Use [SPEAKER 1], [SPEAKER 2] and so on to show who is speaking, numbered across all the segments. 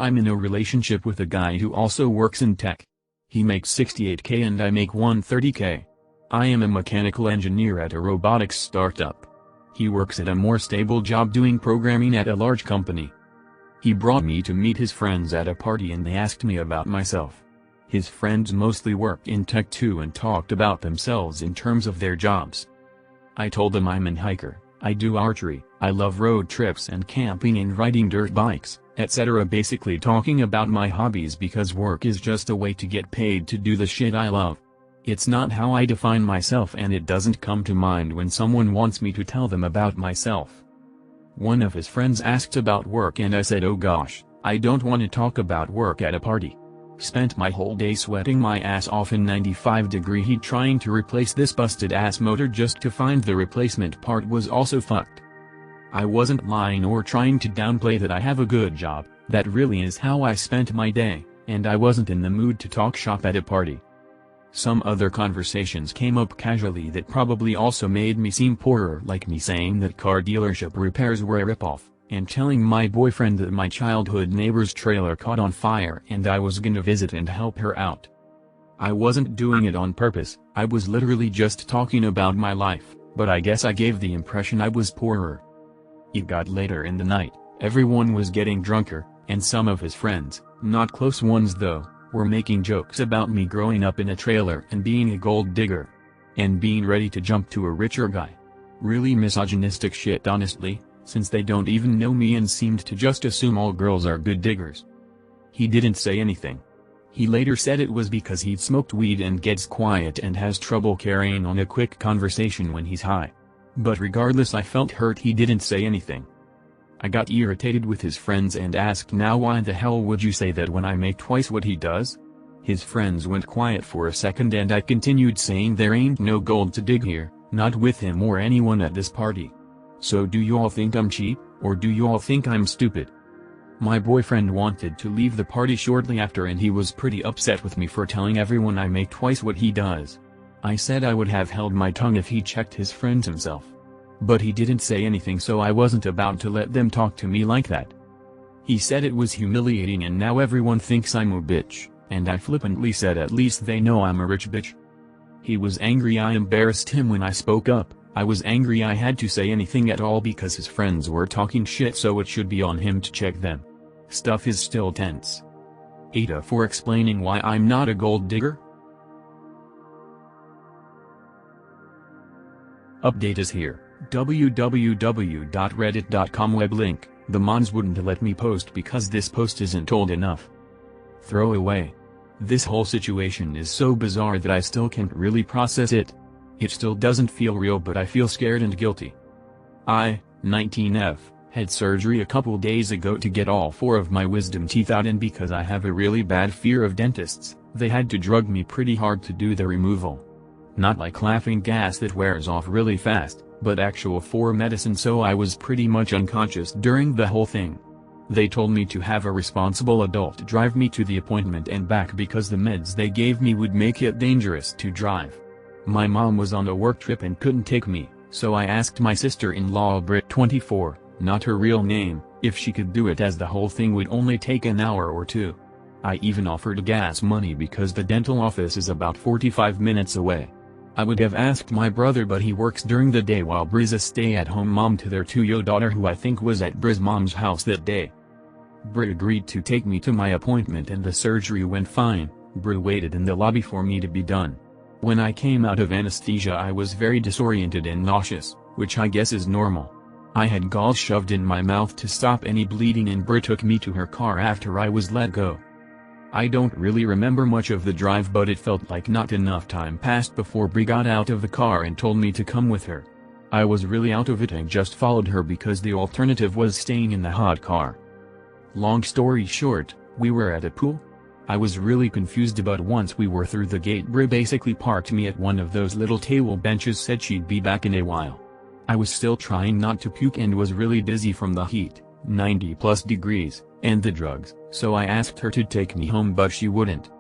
[SPEAKER 1] I'm in a relationship with a guy who also works in tech. He makes $68K and I make $130K. I am a mechanical engineer at a robotics startup. He works at a more stable job doing programming at a large company. He brought me to meet his friends at a party and they asked me about myself. His friends mostly work in tech too and talked about themselves in terms of their jobs. I told them I'm an hiker, I do archery, I love road trips and camping and riding dirt bikes, etc. Basically talking about my hobbies because work is just a way to get paid to do the shit I love. It's not how I define myself and it doesn't come to mind when someone wants me to tell them about myself. One of his friends asked about work and I said, oh gosh, I don't want to talk about work at a party. Spent my whole day sweating my ass off in 95-degree heat trying to replace this busted ass motor just to find the replacement part was also fucked. I wasn't lying or trying to downplay that I have a good job, that really is how I spent my day, and I wasn't in the mood to talk shop at a party. Some other conversations came up casually that probably also made me seem poorer, like me saying that car dealership repairs were a ripoff, and telling my boyfriend that my childhood neighbor's trailer caught on fire and I was gonna visit and help her out. I wasn't doing it on purpose, I was literally just talking about my life, but I guess I gave the impression I was poorer. It got later in the night, everyone was getting drunker, and some of his friends, not close ones though, were making jokes about me growing up in a trailer and being a gold digger. And being ready to jump to a richer guy. Really misogynistic shit honestly, since they don't even know me and seemed to just assume all girls are good diggers. He didn't say anything. He later said it was because he'd smoked weed and gets quiet and has trouble carrying on a quick conversation when he's high. But regardless, I felt hurt he didn't say anything. I got irritated with his friends and asked, now why the hell would you say that when I make twice what he does? His friends went quiet for a second and I continued saying there ain't no gold to dig here, not with him or anyone at this party. So do you all think I'm cheap, or do you all think I'm stupid? My boyfriend wanted to leave the party shortly after and he was pretty upset with me for telling everyone I make twice what he does. I said I would have held my tongue if he checked his friends himself. But he didn't say anything, so I wasn't about to let them talk to me like that. He said it was humiliating and now everyone thinks I'm a bitch, and I flippantly said at least they know I'm a rich bitch. He was angry I embarrassed him when I spoke up. I was angry I had to say anything at all because his friends were talking shit, so it should be on him to check them. Stuff is still tense. Ada for explaining why I'm not a gold digger. Update is here. www.reddit.com web link. The mons wouldn't let me post because this post isn't old enough. Throw away. This whole situation is so bizarre that I still can't really process it. It still doesn't feel real, but I feel scared and guilty. I, 19F, had surgery a couple days ago to get all 4 of my wisdom teeth out, and because I have a really bad fear of dentists, they had to drug me pretty hard to do the removal. Not like laughing gas that wears off really fast, but actual 4 medicine, so I was pretty much unconscious during the whole thing. They told me to have a responsible adult drive me to the appointment and back because the meds they gave me would make it dangerous to drive. My mom was on a work trip and couldn't take me, so I asked my sister-in-law Brit 24, not her real name, if she could do it as the whole thing would only take an hour or 2. I even offered gas money because the dental office is about 45 minutes away. I would have asked my brother, but he works during the day while Bri's a stay-at-home mom to their 2-year-old daughter, who I think was at Bri's mom's house that day. Bri agreed to take me to my appointment and the surgery went fine. Bri waited in the lobby for me to be done. When I came out of anesthesia I was very disoriented and nauseous, which I guess is normal. I had gauze shoved in my mouth to stop any bleeding and Bri took me to her car after I was let go. I don't really remember much of the drive, but it felt like not enough time passed before Bri got out of the car and told me to come with her. I was really out of it and just followed her because the alternative was staying in the hot car. Long story short, we were at a pool. I was really confused, but once we were through the gate Bri basically parked me at one of those little table benches, said she'd be back in a while. I was still trying not to puke and was really dizzy from the heat, 90+ degrees, and the drugs, so I asked her to take me home but she wouldn't.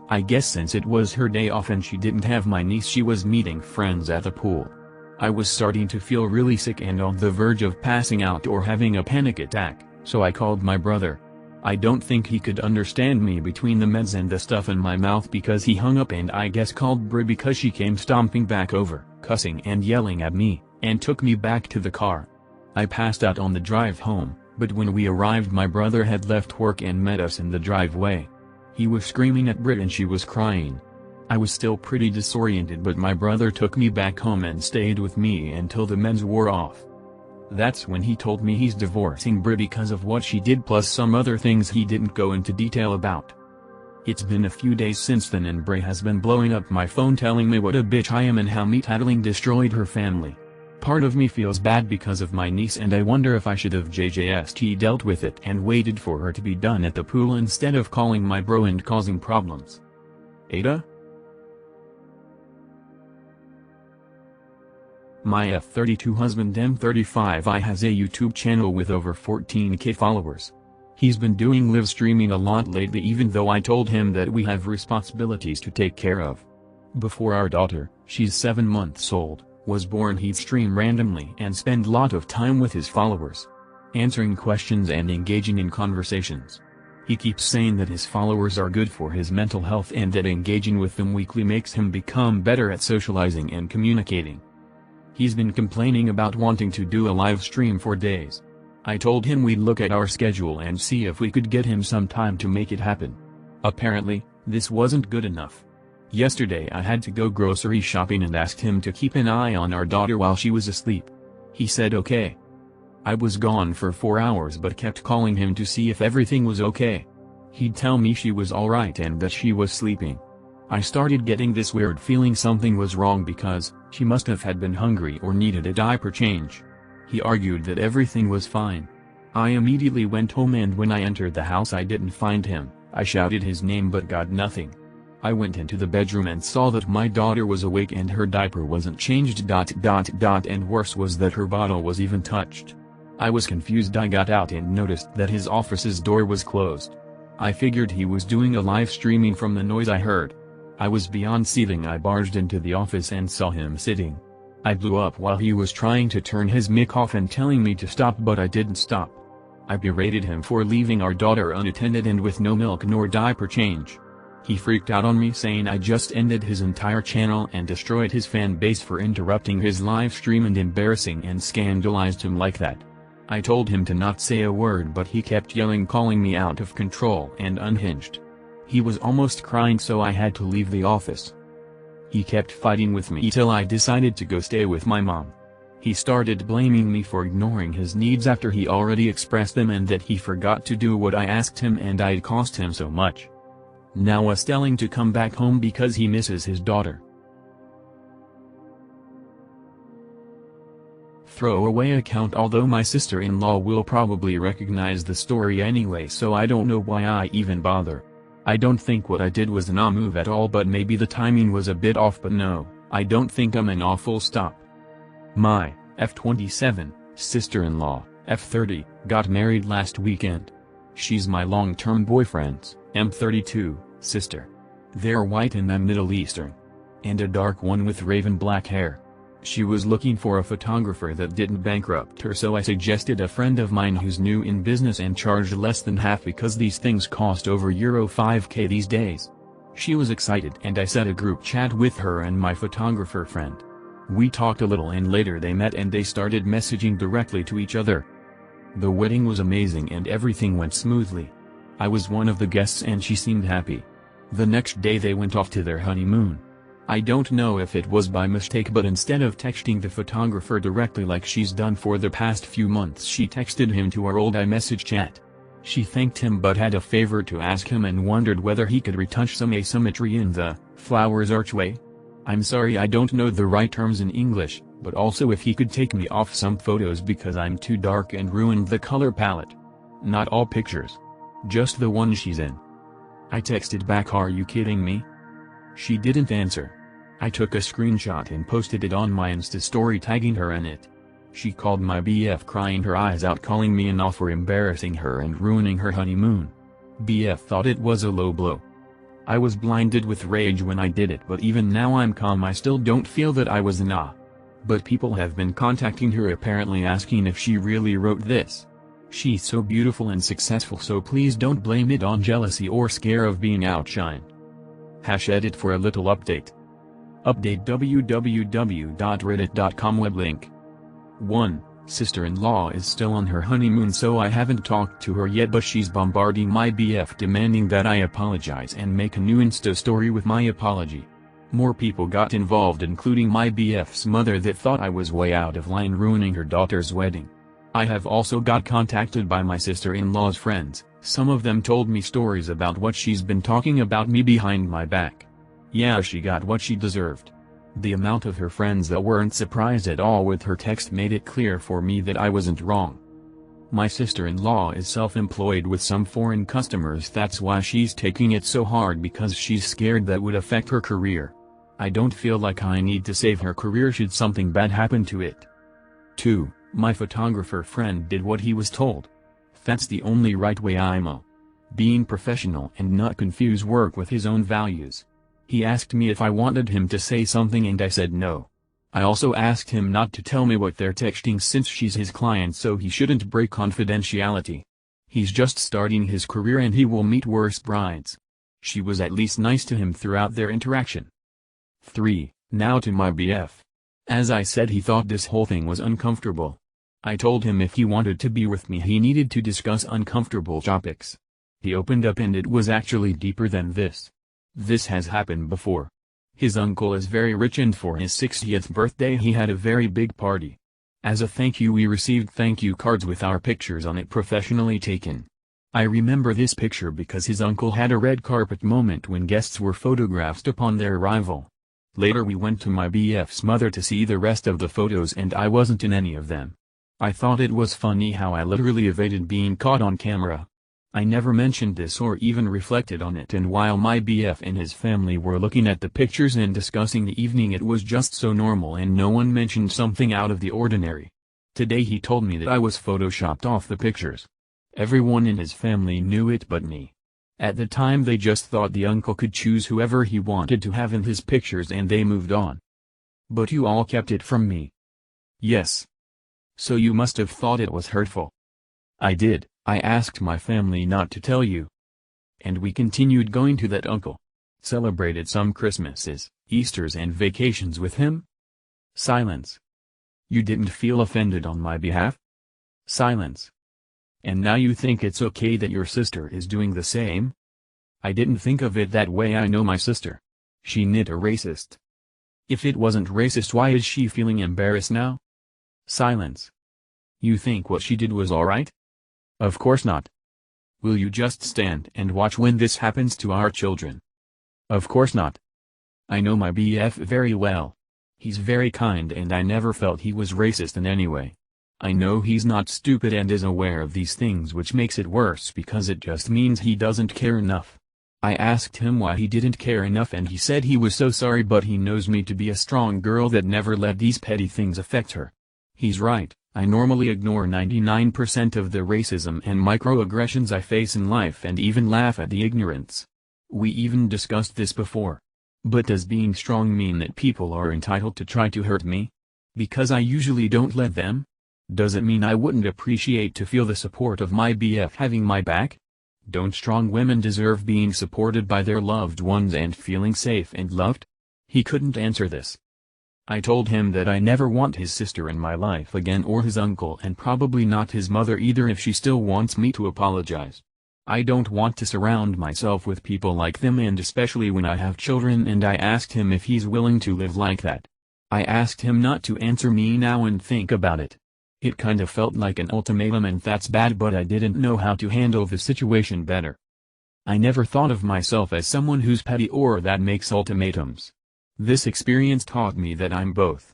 [SPEAKER 1] I guess since it was her day off and she didn't have my niece, she was meeting friends at the pool. I was starting to feel really sick and on the verge of passing out or having a panic attack, so I called my brother. I don't think he could understand me between the meds and the stuff in my mouth because he hung up and I guess called Bri because she came stomping back over, cussing and yelling at me, and took me back to the car. I passed out on the drive home, but when we arrived my brother had left work and met us in the driveway. He was screaming at Bri and she was crying. I was still pretty disoriented but my brother took me back home and stayed with me until the meds wore off. That's when he told me he's divorcing Bri because of what she did plus some other things he didn't go into detail about. It's been a few days since then and Bri has been blowing up my phone telling me what a bitch I am and how me tattling destroyed her family. Part of me feels bad because of my niece and I wonder if I should have JJST dealt with it and waited for her to be done at the pool instead of calling my bro and causing problems. Ada? My F32 husband M35I has a YouTube channel with over 14k followers. He's been doing live streaming a lot lately even though I told him that we have responsibilities to take care of. Before our daughter, she's 7 months old, was born he'd stream randomly and spend lot of time with his followers, answering questions and engaging in conversations. He keeps saying that his followers are good for his mental health and that engaging with them weekly makes him become better at socializing and communicating. He's been complaining about wanting to do a live stream for days. I told him we'd look at our schedule and see if we could get him some time to make it happen. Apparently, this wasn't good enough. Yesterday I had to go grocery shopping and asked him to keep an eye on our daughter while she was asleep. He said okay. I was gone for 4 hours but kept calling him to see if everything was okay. He'd tell me she was alright and that she was sleeping. I started getting this weird feeling something was wrong because she must have had been hungry or needed a diaper change. He argued that everything was fine. I immediately went home and when I entered the house I didn't find him. I shouted his name but got nothing. I went into the bedroom and saw that my daughter was awake and her diaper wasn't changed. And worse was that her bottle was even touched. I was confused. I got out and noticed that his office's door was closed. I figured he was doing a live streaming from the noise I heard. I was beyond seething. I barged into the office and saw him sitting. I blew up while he was trying to turn his mic off and telling me to stop but I didn't stop. I berated him for leaving our daughter unattended and with no milk nor diaper change. He freaked out on me saying I just ended his entire channel and destroyed his fan base for interrupting his live stream and embarrassing and scandalized him like that. I told him to not say a word but he kept yelling calling me out of control and unhinged. He was almost crying so I had to leave the office. He kept fighting with me till I decided to go stay with my mom. He started blaming me for ignoring his needs after he already expressed them and that he forgot to do what I asked him and I'd cost him so much. Now was telling to come back home because he misses his daughter. Throwaway account. Although my sister-in-law will probably recognize the story anyway so I don't know why I even bother. I don't think what I did was a move at all but maybe the timing was a bit off but no, I don't think I'm an awful stop. My F27 sister-in-law, F30, got married last weekend. She's my long-term boyfriend's M32 sister. They're white and I'm Middle Eastern. And a dark one with raven black hair. She was looking for a photographer that didn't bankrupt her so I suggested a friend of mine who's new in business and charged less than half because these things cost over Euro 5k these days. She was excited and I set a group chat with her and my photographer friend. We talked a little and later they met and they started messaging directly to each other. The wedding was amazing and everything went smoothly. I was one of the guests and she seemed happy. The next day they went off to their honeymoon. I don't know if it was by mistake but instead of texting the photographer directly like she's done for the past few months she texted him to our old iMessage chat. She thanked him but had a favor to ask him and wondered whether he could retouch some asymmetry in the flowers archway. I'm sorry I don't know the right terms in English, but also if he could take me off some photos because I'm too dark and ruined the color palette. Not all pictures. Just the one she's in. I texted back, are you kidding me? She didn't answer. I took a screenshot and posted it on my Insta story tagging her in it. She called my BF crying her eyes out calling me an off for embarrassing her and ruining her honeymoon. BF thought it was a low blow. I was blinded with rage when I did it but even now I'm calm. I still don't feel that I was an ah. But people have been contacting her apparently asking if she really wrote this. She's so beautiful and successful, so please don't blame it on jealousy or scare of being outshined. #edit for a little update. Update www.reddit.com web link. 1. Sister-in-law is still on her honeymoon, so I haven't talked to her yet, but she's bombarding my BF demanding that I apologize and make a new Insta story with my apology. More people got involved, including my BF's mother that thought I was way out of line ruining her daughter's wedding. I have also got contacted by my sister-in-law's friends. Some of them told me stories about what she's been talking about me behind my back. Yeah, she got what she deserved. The amount of her friends that weren't surprised at all with her text made it clear for me that I wasn't wrong. My sister-in-law is self-employed with some foreign customers. That's why she's taking it so hard, because she's scared that would affect her career. I don't feel like I need to save her career should something bad happen to it. 2. My photographer friend did what he was told. That's the only right way. I'm being professional and not confuse work with his own values. He asked me if I wanted him to say something and I said no. I also asked him not to tell me what they're texting since she's his client, so he shouldn't break confidentiality. He's just starting his career and he will meet worse brides. She was at least nice to him throughout their interaction. 3. Now to my BF. As I said, he thought this whole thing was uncomfortable. I told him if he wanted to be with me he needed to discuss uncomfortable topics. He opened up and it was actually deeper than this. This has happened before. His uncle is very rich and for his 60th birthday he had a very big party. As a thank you we received thank you cards with our pictures on it professionally taken. I remember this picture because his uncle had a red carpet moment when guests were photographed upon their arrival. Later we went to my BF's mother to see the rest of the photos and I wasn't in any of them. I thought it was funny how I literally evaded being caught on camera. I never mentioned this or even reflected on it, and while my BF and his family were looking at the pictures and discussing the evening, it was just so normal and no one mentioned something out of the ordinary. Today he told me that I was photoshopped off the pictures. Everyone in his family knew it but me. At the time they just thought the uncle could choose whoever he wanted to have in his pictures and they moved on. But you all kept it from me. Yes. So you must have thought it was hurtful. I did. I asked my family not to tell you. And we continued going to that uncle. Celebrated some Christmases, Easters and vacations with him. Silence. You didn't feel offended on my behalf? Silence. And now you think it's okay that your sister is doing the same? I didn't think of it that way. I know my sister. She not a racist. If it wasn't racist, why is she feeling embarrassed now? Silence. You think what she did was alright? Of course not. Will you just stand and watch when this happens to our children? Of course not. I know my BF very well. He's very kind and I never felt he was racist in any way. I know he's not stupid and is aware of these things, which makes it worse because it just means he doesn't care enough. I asked him why he didn't care enough and he said he was so sorry, but he knows me to be a strong girl that never let these petty things affect her. He's right. I normally ignore 99% of the racism and microaggressions I face in life and even laugh at the ignorance. We even discussed this before. But does being strong mean that people are entitled to try to hurt me? Because I usually don't let them? Does it mean I wouldn't appreciate to feel the support of my BF having my back? Don't strong women deserve being supported by their loved ones and feeling safe and loved? He couldn't answer this. I told him that I never want his sister in my life again, or his uncle, and probably not his mother either if she still wants me to apologize. I don't want to surround myself with people like them, and especially when I have children, and I asked him if he's willing to live like that. I asked him not to answer me now and think about it. It kind of felt like an ultimatum and that's bad, but I didn't know how to handle the situation better. I never thought of myself as someone who's petty or that makes ultimatums. This experience taught me that I'm both.